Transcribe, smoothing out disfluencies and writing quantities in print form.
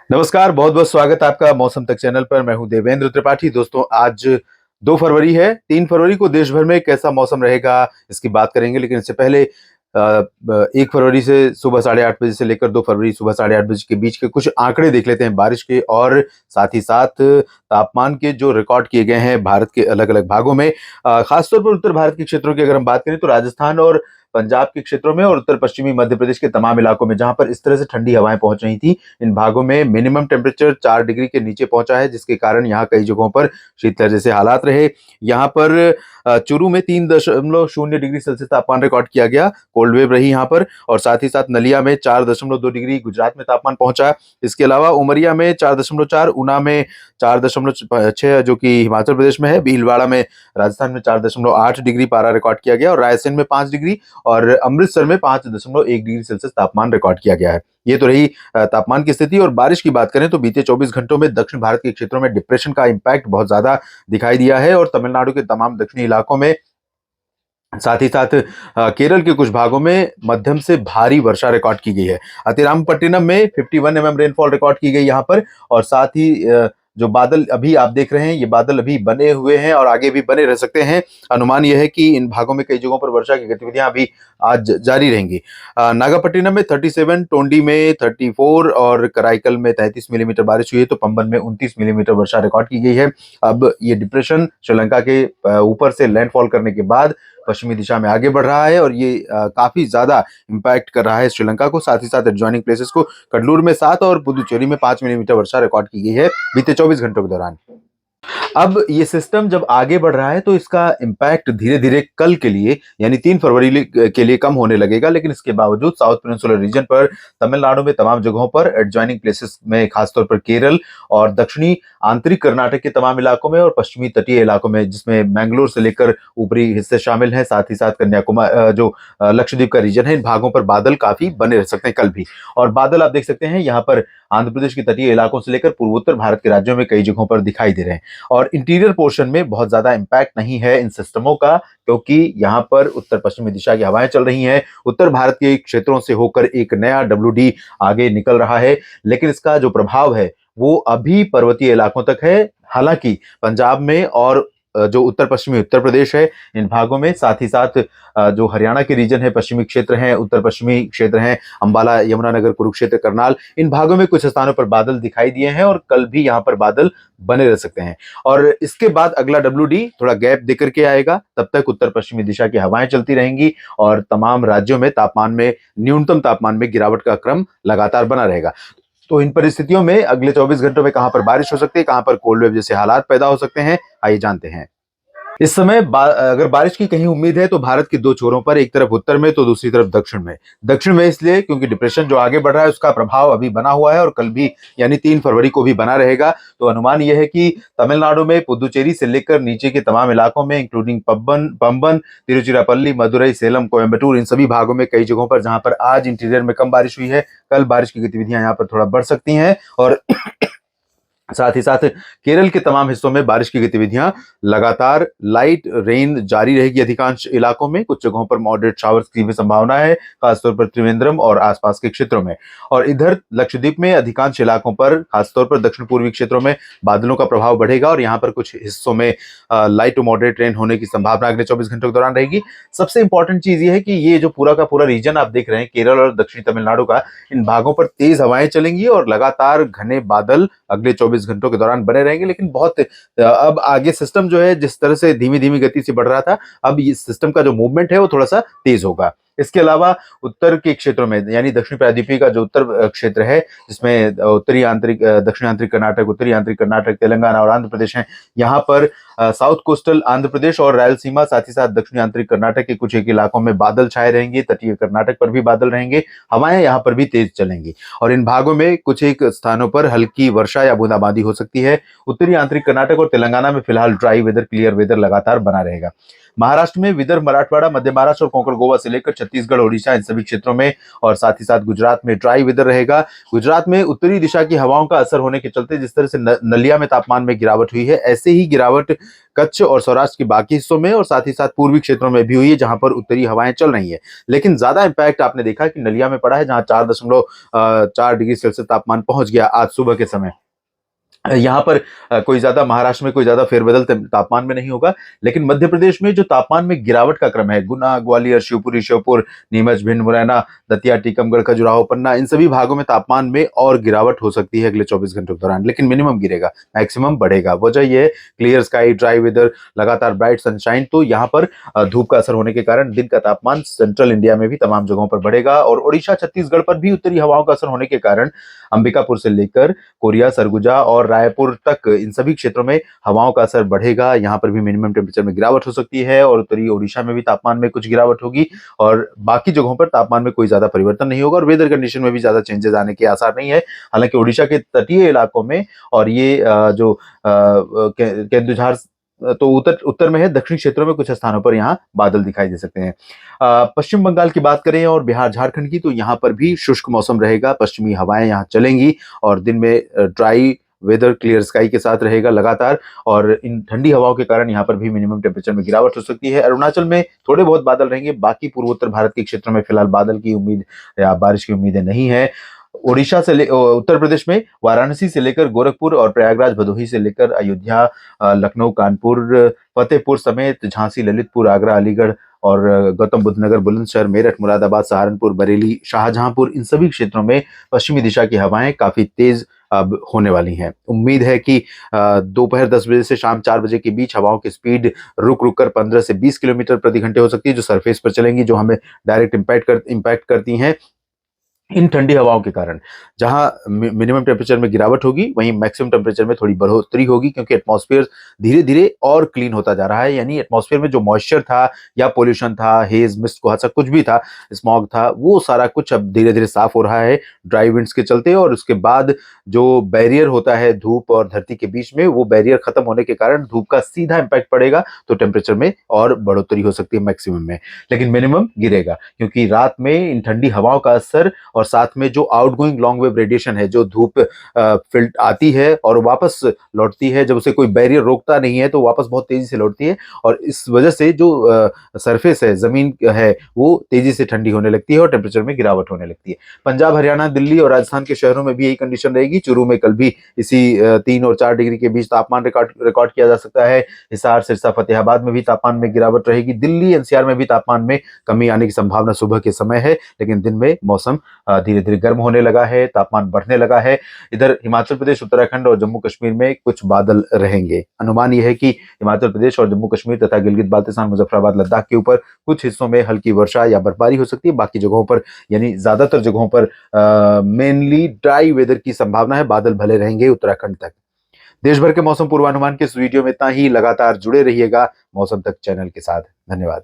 नमस्कार, बहुत बहुत स्वागत है आपका मौसम तक चैनल पर। मैं हूं देवेंद्र त्रिपाठी। दोस्तों, आज 2 फरवरी है। 3 फरवरी को देश भर में कैसा मौसम रहेगा इसकी बात करेंगे, लेकिन इससे पहले 1 फरवरी से सुबह 8:30 बजे से लेकर 2 फरवरी सुबह 8:30 बजे के बीच के कुछ आंकड़े देख लेते हैं बारिश के, और साथ ही साथ तापमान के जो रिकॉर्ड किए गए हैं भारत के अलग अलग भागों में। खासतौर पर उत्तर भारत के क्षेत्रों की अगर हम बात करें तो राजस्थान और पंजाब के क्षेत्रों में और उत्तर पश्चिमी मध्य प्रदेश के तमाम इलाकों में जहां पर इस तरह से ठंडी हवाएं पहुंच रही थी, इन भागों में मिनिमम टेम्परेचर 4 डिग्री के नीचे पहुंचा है, जिसके कारण यहाँ कई जगहों पर शीतलहर जैसे हालात रहे। यहाँ पर चूरू में 3.0 डिग्री सेल्सियस तापमान रिकॉर्ड किया गया, कोल्ड वेव रही यहाँ पर। और साथ ही साथ नलिया में 4.2 डिग्री गुजरात में तापमान पहुंचा। इसके अलावा उमरिया में 4.4, ऊना में 4.6 जो कि हिमाचल प्रदेश में है, भीलवाड़ा में राजस्थान में 4.8 डिग्री पारा रिकॉर्ड किया गया, और रायसेन में 5 डिग्री और अमृतसर में 5.1 डिग्री सेल्सियस तापमान रिकॉर्ड किया गया है। ये तो रही तापमान की स्थिति। और बारिश की बात करें तो बीते 24 घंटों में दक्षिण भारत के क्षेत्रों में डिप्रेशन का इंपैक्ट बहुत ज्यादा दिखाई दिया है, और तमिलनाडु के तमाम दक्षिणी इलाकों में, साथ ही साथ केरल के कुछ भागों में मध्यम से भारी वर्षा रिकॉर्ड की गई है। अतिरामपट्टिनम में 51 mm रेनफॉल रिकॉर्ड की गई यहाँ पर। और साथ ही जो बादल अभी आप देख रहे हैं, ये बादल अभी बने हुए हैं और आगे भी बने रह सकते हैं। अनुमान यह है कि इन भागों में कई जगहों पर वर्षा की गतिविधियां अभी आज जारी रहेंगी। नागापट्टिनम में 37, टोंडी में 34 और कराईकल में 33 मिलीमीटर बारिश हुई है, तो पंबन में 29 मिलीमीटर वर्षा रिकॉर्ड की गई है। अब ये डिप्रेशन श्रीलंका के ऊपर से लैंडफॉल करने के बाद पश्चिमी दिशा में आगे बढ़ रहा है, और ये काफी ज्यादा इंपैक्ट कर रहा है श्रीलंका को। साथ ही साथ एडजॉइनिंग प्लेसेस को, कडलूर में 7 और पुदुचेरी में 5 मिलीमीटर वर्षा रिकॉर्ड की गई है बीते 24 घंटों के दौरान। अब ये सिस्टम जब आगे बढ़ रहा है तो इसका इम्पैक्ट धीरे धीरे कल के लिए यानी 3 फरवरी के लिए कम होने लगेगा, लेकिन इसके बावजूद साउथ पेनिनसुलर रीजन पर, तमिलनाडु में तमाम जगहों पर, एडजॉइनिंग प्लेसेस में खासतौर पर केरल और दक्षिणी आंतरिक कर्नाटक के तमाम इलाकों में और पश्चिमी तटीय इलाकों में, जिसमें मैंगलोर से लेकर ऊपरी हिस्से शामिल हैं, साथ ही साथ कन्याकुमारी जो लक्षद्वीप का रीजन है, इन भागों पर बादल काफी बने रह सकते हैं कल भी। और बादल आप देख सकते हैं यहाँ पर आंध्र प्रदेश के तटीय इलाकों से लेकर पूर्वोत्तर भारत के राज्यों में कई जगहों पर दिखाई दे रहे हैं। और इंटीरियर पोर्शन में बहुत ज्यादा इंपैक्ट नहीं है इन सिस्टमों का, क्योंकि यहाँ पर उत्तर पश्चिमी दिशा की हवाएं चल रही हैं। उत्तर भारत के क्षेत्रों से होकर एक नया WD आगे निकल रहा है, लेकिन इसका जो प्रभाव है वो अभी पर्वतीय इलाकों तक है। हालांकि पंजाब में और जो उत्तर पश्चिमी उत्तर प्रदेश है, इन भागों में, साथ ही साथ जो हरियाणा के रीजन है, पश्चिमी क्षेत्र हैं, उत्तर पश्चिमी क्षेत्र हैं, अंबाला, यमुनानगर, कुरुक्षेत्र, करनाल, इन भागों में कुछ स्थानों पर बादल दिखाई दिए हैं, और कल भी यहाँ पर बादल बने रह सकते हैं। और इसके बाद अगला WD थोड़ा गैप देकर के आएगा। तब तक उत्तर पश्चिमी दिशा की हवाएं चलती रहेंगी और तमाम राज्यों में तापमान में, न्यूनतम तापमान में गिरावट का क्रम लगातार बना रहेगा। तो इन परिस्थितियों में अगले 24 घंटों में कहां पर बारिश हो सकती है, कहां पर कोल्ड वेव जैसे हालात पैदा हो सकते हैं, आइए जानते हैं। इस समय अगर बारिश की कहीं उम्मीद है तो भारत के 2 छोरों पर, एक तरफ उत्तर में तो दूसरी तरफ दक्षिण में। दक्षिण में इसलिए क्योंकि डिप्रेशन जो आगे बढ़ रहा है उसका प्रभाव अभी बना हुआ है, और कल भी यानी 3 फरवरी को भी बना रहेगा। तो अनुमान यह है कि तमिलनाडु में पुदुचेरी से लेकर नीचे के तमाम इलाकों में, इंक्लूडिंग पंबन, तिरुचिरापल्ली, मदुरई, सेलम, कोयम्बटूर, इन सभी भागों में कई जगहों पर जहां पर आज इंटीरियर में कम बारिश हुई है, कल बारिश की गतिविधियां यहाँ पर थोड़ा बढ़ सकती हैं। और साथ ही साथ केरल के तमाम हिस्सों में बारिश की गतिविधियां लगातार, लाइट रेन जारी रहेगी अधिकांश इलाकों में। कुछ जगहों पर मॉडरेट शावर्स की भी संभावना है, खासतौर पर त्रिवेंद्रम और आसपास के क्षेत्रों में। और इधर लक्षद्वीप में अधिकांश इलाकों पर, खासतौर पर दक्षिण पूर्वी क्षेत्रों में बादलों का प्रभाव बढ़ेगा, और यहाँ पर कुछ हिस्सों में लाइट टू मॉडरेट रेन होने की संभावना अगले 24 घंटों के दौरान रहेगी। सबसे इंपॉर्टेंट चीज ये है कि ये जो पूरा का पूरा रीजन आप देख रहे हैं, केरल और दक्षिणी तमिलनाडु का, इन भागों पर तेज हवाएं चलेंगी और लगातार घने बादल अगले 24 घंटों के दौरान बने रहेंगे। लेकिन बहुत अब आगे सिस्टम जो है, जिस तरह से धीमी धीमी गति से बढ़ रहा था, अब इस सिस्टम का जो मूवमेंट है वो थोड़ा सा तेज होगा। इसके अलावा उत्तर के क्षेत्रों में, यानी दक्षिण प्रायद्वीपीय का जो उत्तर क्षेत्र है, जिसमें उत्तरी आंतरिक, दक्षिण आंतरिक कर्नाटक, उत्तरी आंतरिक कर्नाटक, तेलंगाना और आंध्र प्रदेश हैं, यहाँ पर साउथ कोस्टल आंध्र प्रदेश और रायलसीमा, साथ ही साथ दक्षिणी आंतरिक कर्नाटक के कुछ एक इलाकों में बादल छाए रहेंगे। तटीय कर्नाटक पर भी बादल रहेंगे, हवाएं यहाँ पर भी तेज चलेंगी, और इन भागों में कुछ एक स्थानों पर हल्की वर्षा या बूंदाबांदी हो सकती है। उत्तरी आंतरिक कर्नाटक और तेलंगाना में फिलहाल ड्राई वेदर, क्लियर वेदर लगातार बना रहेगा। महाराष्ट्र में विदर्भ, मराठवाड़ा, मध्य महाराष्ट्र और कोंकण गोवा से लेकर छत्तीसगढ़, ओडिशा, इन सभी क्षेत्रों में, और साथ ही साथ गुजरात में ड्राई वेदर रहेगा। गुजरात में उत्तरी दिशा की हवाओं का असर होने के चलते जिस तरह से नलिया में तापमान में गिरावट हुई है, ऐसे ही गिरावट कच्छ और सौराष्ट्र के बाकी हिस्सों में और साथ ही साथ पूर्वी क्षेत्रों में भी हुई है, जहां पर उत्तरी हवाएं चल रही है। लेकिन ज्यादा इंपैक्ट आपने देखा कि नलिया में पड़ा है, जहां 4.4 डिग्री सेल्सियस तापमान पहुंच गया आज सुबह के समय। यहाँ पर कोई ज्यादा महाराष्ट्र में कोई ज्यादा फेरबदल तापमान में नहीं होगा, लेकिन मध्य प्रदेश में जो तापमान में गिरावट का क्रम है, गुना, ग्वालियर, शिवपुरी, श्योपुर, नीमच, भिंड, मुरैना, दतिया, टीकमगढ़, खजुराहो, पन्ना, इन सभी भागों में तापमान में और गिरावट हो सकती है अगले 24 घंटों के दौरान। लेकिन मिनिमम गिरेगा, मैक्सिमम बढ़ेगा। वजह यह है क्लियर स्काई, ड्राई वेदर, लगातार ब्राइट सनशाइन। तो यहाँ पर धूप का असर होने के कारण दिन का तापमान सेंट्रल इंडिया में भी तमाम जगहों पर बढ़ेगा, और ओडिशा, छत्तीसगढ़ पर भी उत्तरी हवाओं का असर होने के कारण अंबिकापुर से लेकर कोरिया, सरगुजा और रायपुर तक इन सभी क्षेत्रों में हवाओं का असर बढ़ेगा। यहाँ पर भी मिनिमम टेम्परेचर में गिरावट हो सकती है, और उत्तरी ओडिशा में भी तापमान में कुछ गिरावट होगी, और बाकी जगहों पर तापमान में कोई ज्यादा परिवर्तन नहीं होगा, और वेदर कंडीशन में भी ज्यादा चेंजेस आने के आसार नहीं है। हालांकि ओडिशा के तटीय इलाकों में और ये जो केंदुझार तो उत्तर उत्तर में है, दक्षिणी क्षेत्रों में कुछ स्थानों पर यहाँ बादल दिखाई दे सकते हैं। पश्चिम बंगाल की बात करें और बिहार, झारखंड की, तो यहाँ पर भी शुष्क मौसम रहेगा। पश्चिमी हवाएं यहाँ चलेंगी और दिन में ड्राई वेदर, क्लियर स्काई के साथ रहेगा लगातार, और इन ठंडी हवाओं के कारण यहाँ पर भी मिनिमम टेम्परेचर में गिरावट हो सकती है। अरुणाचल में थोड़े बहुत बादल रहेंगे, बाकी पूर्वोत्तर भारत के क्षेत्रों में फिलहाल बादल की उम्मीद या बारिश की उम्मीदें नहीं है। ओडिशा से उत्तर प्रदेश में वाराणसी से लेकर गोरखपुर और प्रयागराज, भदोही से लेकर अयोध्या, लखनऊ, कानपुर, फतेहपुर समेत झांसी, ललितपुर, आगरा, अलीगढ़ और गौतम बुद्ध नगर, बुलंदशहर, मेरठ, मुरादाबाद, सहारनपुर, बरेली, शाहजहांपुर, इन सभी क्षेत्रों में पश्चिमी दिशा की हवाएं काफी तेज अब होने वाली हैं। उम्मीद है कि दोपहर 10 बजे से शाम 4 बजे के बीच हवाओं की स्पीड रुक रुक कर 15 से 20 किलोमीटर प्रति घंटे हो सकती है, जो सरफेस पर चलेंगी, जो हमें डायरेक्ट इम्पैक्ट करती हैं। इन ठंडी हवाओं के कारण जहां मिनिमम टेम्परेचर में गिरावट होगी, वहीं मैक्सिमम टेम्परेचर में थोड़ी बढ़ोतरी होगी, क्योंकि एटमॉस्फेयर धीरे धीरे और क्लीन होता जा रहा है। यानी एटमॉस्फेयर में जो मॉइस्चर था या पोल्यूशन था, हेज, मिस्ट, कुहासा, कुछ भी था, स्मॉग था, वो सारा कुछ अब धीरे धीरे साफ हो रहा है ड्राई विंड्स के चलते। और उसके बाद जो बैरियर होता है धूप और धरती के बीच में, वो बैरियर खत्म होने के कारण धूप का सीधा इंपैक्ट पड़ेगा, तो टेम्परेचर में और बढ़ोतरी हो सकती है मैक्सिमम में। लेकिन मिनिमम गिरेगा, क्योंकि रात में इन ठंडी हवाओं का असर और साथ में जो आउटगोइंग लॉन्ग वेव रेडिएशन है, जो धूप फिल्ट आती है और वापस लौटती है, जब उसे कोई बैरियर रोकता नहीं है तो वापस बहुत तेजी से लौटती है, और इस वजह से जो सरफेस है, जमीन है, वो तेजी से ठंडी होने लगती है और टेम्परेचर में गिरावट होने लगती है। पंजाब, हरियाणा, दिल्ली और राजस्थान के शहरों में भी यही कंडीशन रहेगी। चूरू में कल भी इसी 3 और 4 डिग्री के बीच तापमान रिकॉर्ड किया जा सकता है। हिसार, सिरसा, फतेहाबाद में भी तापमान में गिरावट रहेगी। दिल्ली, एनसीआर में भी तापमान में कमी आने की संभावना सुबह के समय है, लेकिन दिन में मौसम धीरे धीरे गर्म होने लगा है, तापमान बढ़ने लगा है। इधर हिमाचल प्रदेश, उत्तराखंड और जम्मू कश्मीर में कुछ बादल रहेंगे। अनुमान यह है कि हिमाचल प्रदेश और जम्मू कश्मीर तथा गिलगित बाल्तिस्तान, मुजफ्फराबाद, लद्दाख के ऊपर कुछ हिस्सों में हल्की वर्षा या बर्फबारी हो सकती है। बाकी जगहों पर, यानी ज्यादातर जगहों पर मेनली ड्राई वेदर की संभावना है। बादल भले रहेंगे उत्तराखंड तक। देश भर के मौसम पूर्वानुमान के इस वीडियो में इतना ही। लगातार जुड़े रहिएगा मौसम तक चैनल के साथ। धन्यवाद।